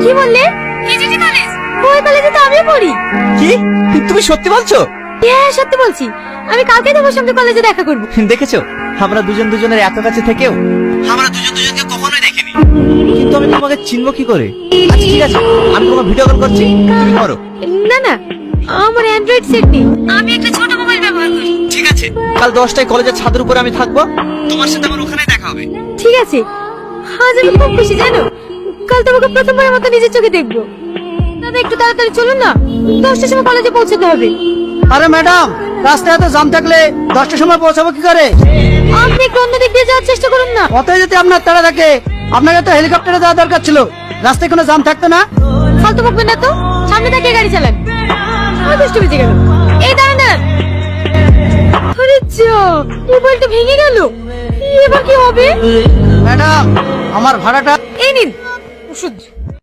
কি বললে? কেজিটি কলেজ? ওই কলেজে তো আমিও পড়ি। কি তুমি সত্যি বলছো? হ্যাঁ সত্যি বলছি। আমি কালকে তোমার সঙ্গে কলেজে দেখা করব। দেখেছো আমরা দুজন দুজনের এত কাছে থেকেও আমরা দুজন দুজনকে কখনোই দেখিনি, কিন্তু আমি তোমাকে চিনবো কি করে? আচ্ছা ঠিক আছে, আমি তোমাকে ভিডিও কল করছি, তুমি করো। না না, আমার অ্যান্ড্রয়েড সেট নেই, আমি একটা ছোট মোবাইল ব্যবহার করি। ঠিক আছে, কাল 10টায় কলেজের ছাদের উপরে আমি থাকবো, তোমার সাথে আমার ওখানে দেখা হবে। ঠিক আছে, আজ আমি খুব খুশি জানো, কাল তোমাকে প্রথমবারের মতো নিজের চোখে দেখবো। দাদা একটু তাড়াতাড়ি চলুন না, 10টার সময় কলেজে পৌঁছতে হবে। আরে ম্যাডাম, রাস্তায় এত জাম থাকলে 10টার সময় পৌঁছাবো কি করে? আপনি একটু অন্য দিক দিয়ে যাওয়ার চেষ্টা করুন না। অতই যদি আপনার তাড়া থাকে, আপনাকে তো হেলিকপ্টারে যাওয়া দরকার ছিল, রাস্তায় কোনো জাম থাকতো না। ফালতু বকবেন না তো, সামনে তাকিয়ে গাড়ি চালান। আমার দুষ্টু বেঁচে গেল। এই দাঁড়ান দাঁড়ান। আরে যা, মোবাইলটা ভেঙে গেল, এবার কি হবে? ম্যাডাম, আমার ভাড়াটা এই নিন ওষুধ।